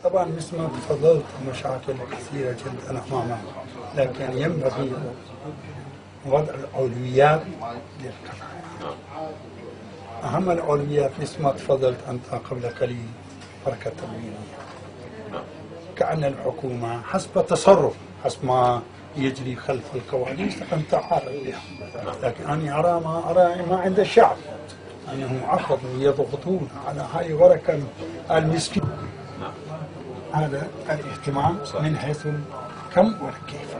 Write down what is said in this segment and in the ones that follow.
طبعا مثل ما تفضلت مشاكل كثيرة جدا أمامنا، لكن ينبغي وضع الأولويات للقضايا. أهم الأولويات مثل ما تفضلت أنت قبل قليل حركة تنموية، كأن الحكومة حسب تصرف حسب ما يجري خلف الكواليس أن تعارض بها، لكن أنا أرى ما عند الشعب أنهم عقدوا يضغطون على هاي ورقة المسكين. هذا الاهتمام من حيث الكم والكيف.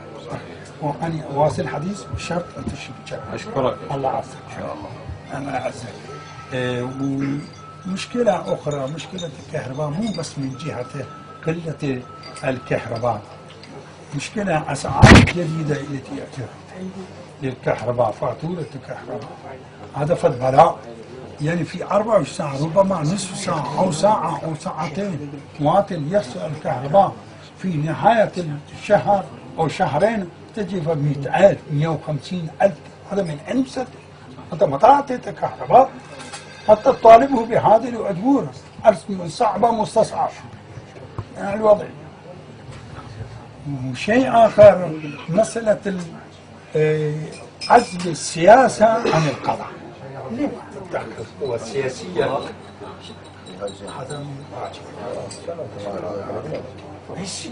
وأنا أواصل الحديث بشرط أن تشرب. أشكرك. الله يعزك إن شاء الله. الله يعزك. ومشكلة أخرى، مشكلة الكهرباء مو بس من جهة قلة الكهرباء، مشكلة أسعار جديدة التي أتت للكهرباء، فاتورة الكهرباء هذا فد بلاء. يعني في 24 ساعة ربما نصف ساعة أو ساعة أو ساعتين مواطن يحصل الكهرباء، في نهاية الشهر أو شهرين تجي ب 100,000 150,000. هذا من أين بسد؟ أنت ما أعطيته كهرباء حتى تطالبه بهذه الأجور صعبة مستصعبة. يعني الوضع. وشيء آخر مسألة عزل السياسة عن القضاء. ليه ما تتدخل القوى السياسية؟ هذا من واجب. يصير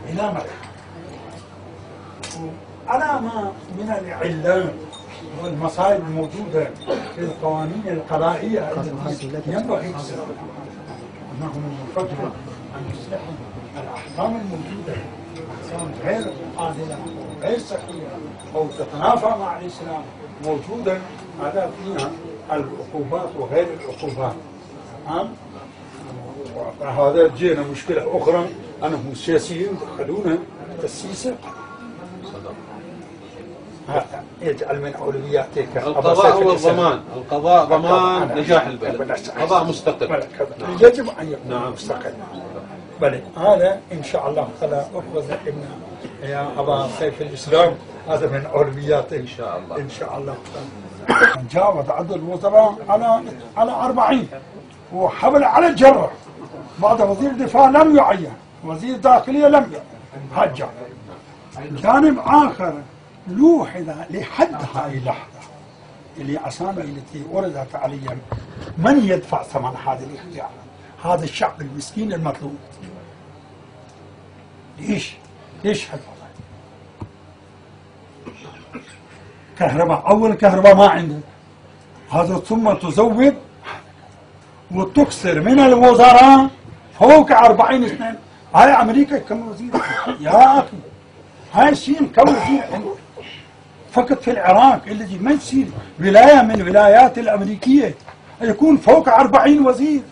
إلى مدى علامة من العلات والمصائب الموجودة في القوانين القضائية التي ينبغي أنهم يفكروا أن يصلحوا الأحكام الموجودة، أحكام غير عادلة غير صحيحة أو تتنافى مع الإسلام موجودة، هذا فيها العقوبات وغير العقوبات. هذا جينا مشكلة أخرى أنهم السياسيين دخلونا تسييس هذا يجعل من أولوياتك القضاء هو الضمان، القضاء ضمان نجاح البلد، قضاء مستقل يجب أن يكون مستقل. بل هذا إن شاء الله تعالى أخذ ابن يا أبا سيف الإسلام، هذا من أولوياته إن شاء الله. إن شاء الله جاوز عدد الوزراء على 40 وحمل على الجرة. بعد وزير الدفاع لم يعين، وزير الداخلية لم يعين، هجر. جانب آخر لوحظ لحد هاي اللحظة اللي أسامي التي وردت عليا، من يدفع ثمن هذه الاختيار؟ هذا الشعب المسكين المطلوب. ليش هالوضع؟ كهرباء، أول كهرباء ما عندك، هذا ثم تزود وتكسر من الوزراء فوق 40 سنة. هاي أمريكا كم وزير يا أخي؟ هاي الصين كم وزير عندك؟ فقط في العراق الذي ما يصير ولاية من ولايات الأمريكية يكون فوق 40 وزير.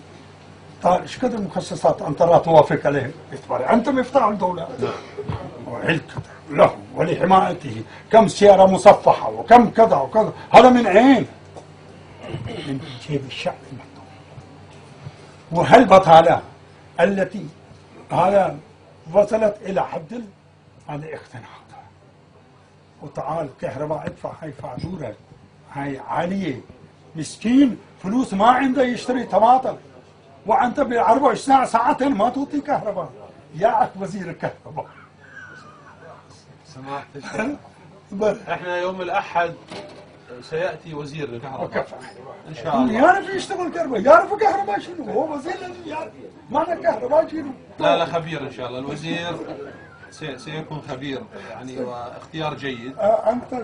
طيب ايش قدر مخصصات انت لا توافق عليه؟ انت مفتاح الدولة وعلك له ولحمايته، كم سيارة مصفحة وكم كذا وكذا، هذا من عين؟ من جيب الشعب المحتوم. وهالبطالة التي هذا وصلت إلى حد هذا اقتناع. وتعال كهرباء ادفع هاي فاتورة هاي عالية، مسكين فلوس ما عنده يشتري طماطم، وانت ب 24 ساعتين ما تعطي كهرباء. ياك وزير الكهرباء. سماحة الشيخ، احنا يوم الأحد سيأتي وزير الكهرباء إن شاء الله. يعرف يشتغل كهرباء، يعرف كهرباء شنو، هو وزير يعرف معنى كهرباء شنو. لا خبير إن شاء الله، الوزير سيكون خبير يعني واختيار جيد. أنت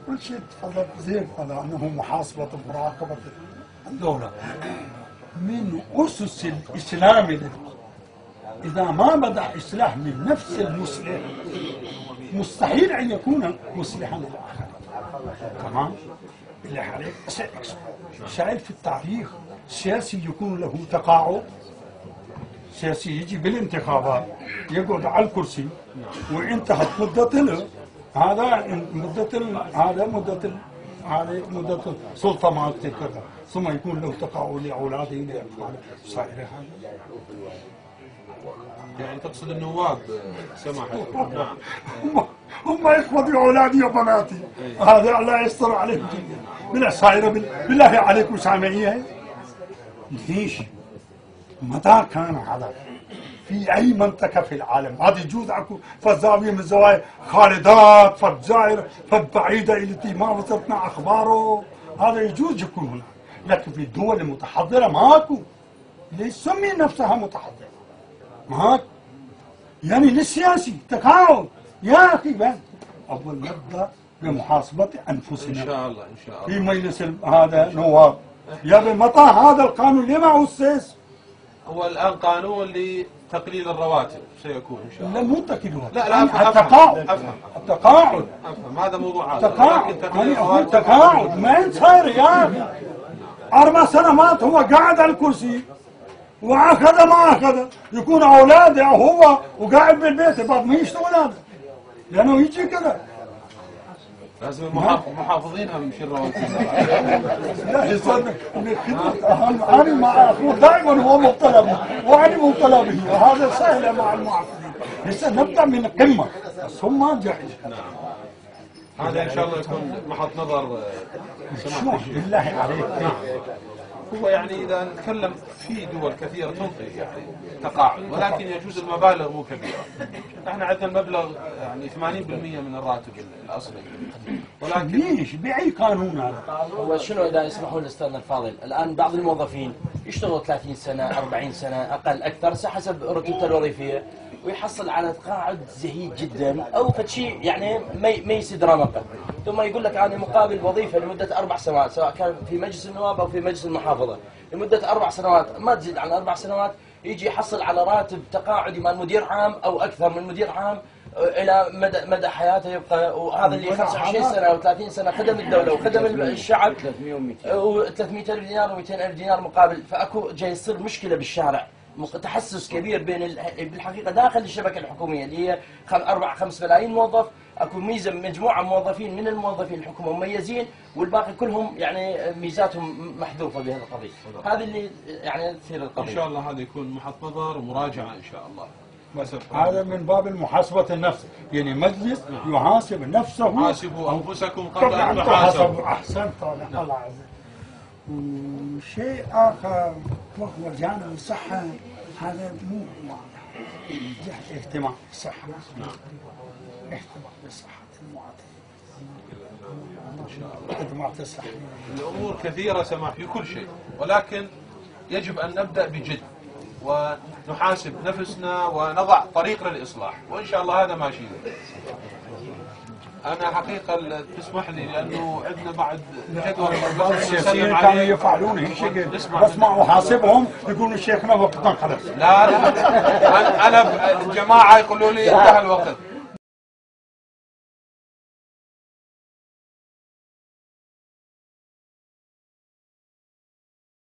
كل شيء تفضل زين، هذا أنه محاسبة ومراقبة الدولة من أسس الإسلام. إذا ما بدأ إصلاح من نفس المصلح مستحيل أن يكون مصلحا للآخر. تمام؟ بالله عليك سأل في التاريخ سياسي يكون له تقاعد، سياسي يجي بالانتخابات يقعد على الكرسي وانتهت مدة له، هذا مدة السلطة مالته كذا، ثم يكون له تقاعد لأولاده لأطفاله صاير هذا. يعني تقصد النواب سماحة؟ نعم. هم إخوتي وأولادي وبناتي، هذا الله يستر عليهم من الصايرة. بالله عليكم سامعيها؟ ليش؟ متى كان هذا في اي منطقه في العالم؟ هذا يجوز اكو فالزاويه من الزوايا خالدات فالجزائر فالبعيده التي ما وصلتنا اخباره، هذا يجوز يكون هنا، لكن في الدول المتحضره ماكو. ليش سمي نفسها متحضره؟ ماكو. يعني للسياسي تقاعد يا اخي. بس اول نبدا بمحاسبه انفسنا ان شاء الله ان شاء الله في مجلس هذا نواب. يا متى هذا القانون لما أسس؟ هو الان قانون لتقليل الرواتب سيكون ان شاء الله. لا مو تقليل، لا التقاعد. افهم التقاعد هذا موضوع آخر. تقاعد. لكن تقليل يعني هو الرواتب تقاعد ما يصير يا اخي. 4 سنوات هو قاعد على الكرسي واخذ ما اخذ، يكون اولاده هو وقاعد بالبيت بعد ما يشتغل هذا، لانه يجي كذا. لازم المحافظين هم يشيلوا رواتب. لا يصدق انا مع اخوه دائما هو مبتلى به وانا مبتلى به، وهذا سهل مع المحافظين. لسه نبدا من القمه بس هم ما جاهز. هذا ان شاء الله يكون محط نظر سماحة الشيخ. بالله عليك. هو يعني اذا نتكلم في دول كثيره تنطي يعني تقاعد، ولكن يجوز المبالغ مو كبيره. احنا عندنا المبلغ يعني 80% من الراتب الاصلي، ولكن ليش؟ بأي قانون هذا؟ هو شنو اذا يسمحوا لي استاذنا الفاضل، الان بعض الموظفين يشتغلوا 30 سنه 40 سنه اقل اكثر حسب رتبته الوظيفيه، ويحصل على تقاعد زهيد جدا او شيء يعني ما يسد رمقه، ثم يقول لك انا مقابل وظيفه لمده 4 سنوات سواء كان في مجلس النواب او في مجلس المحافظه لمده 4 سنوات ما تزيد عن 4 سنوات، يجي يحصل على راتب تقاعدي مال مدير عام او اكثر من مدير عام الى مدى حياته يبقى. وهذا اللي 25 سنه او 30 سنه خدم الدوله وخدم الشعب، و300 الف دينار و200 الف دينار مقابل. فاكو جاي يصير مشكله بالشارع، تحسس كبير بين بالحقيقه داخل الشبكه الحكوميه اللي هي 4-5 ملايين موظف، اكو ميزه مجموعه موظفين من الموظفين الحكومه مميزين والباقي كلهم يعني ميزاتهم محذوفه بهذه القضيه. هذه اللي يعني تثير القضيه. ان شاء الله هذا يكون محط نظر ومراجعه ان شاء الله. هذا من باب محاسبة النفس، يعني مجلس يحاسب نفسه. حاسبوا انفسكم قبل ان تحاسبوا. احسنت الله عزيز. وشيء اخر وهو جانب الصحة، هذا مو واضح. جهة اهتمام بالصحة، اهتمام بصحة المواطن، ان شاء الله خدمات الصحة. الامور كثيره سماح في كل شيء، ولكن يجب ان نبدا بجد ونحاسب نفسنا ونضع طريق للإصلاح، وإن شاء الله هذا ماشي. أنا حقيقة تسمح لي لأنه عندنا بعد جدول بعض السياسيين كانوا يفعلون هيك بسمع وحاسبهم يقولوا شيخنا وقتنا خلص. لا أنا الجماعة يقولوا لي انتهى الوقت.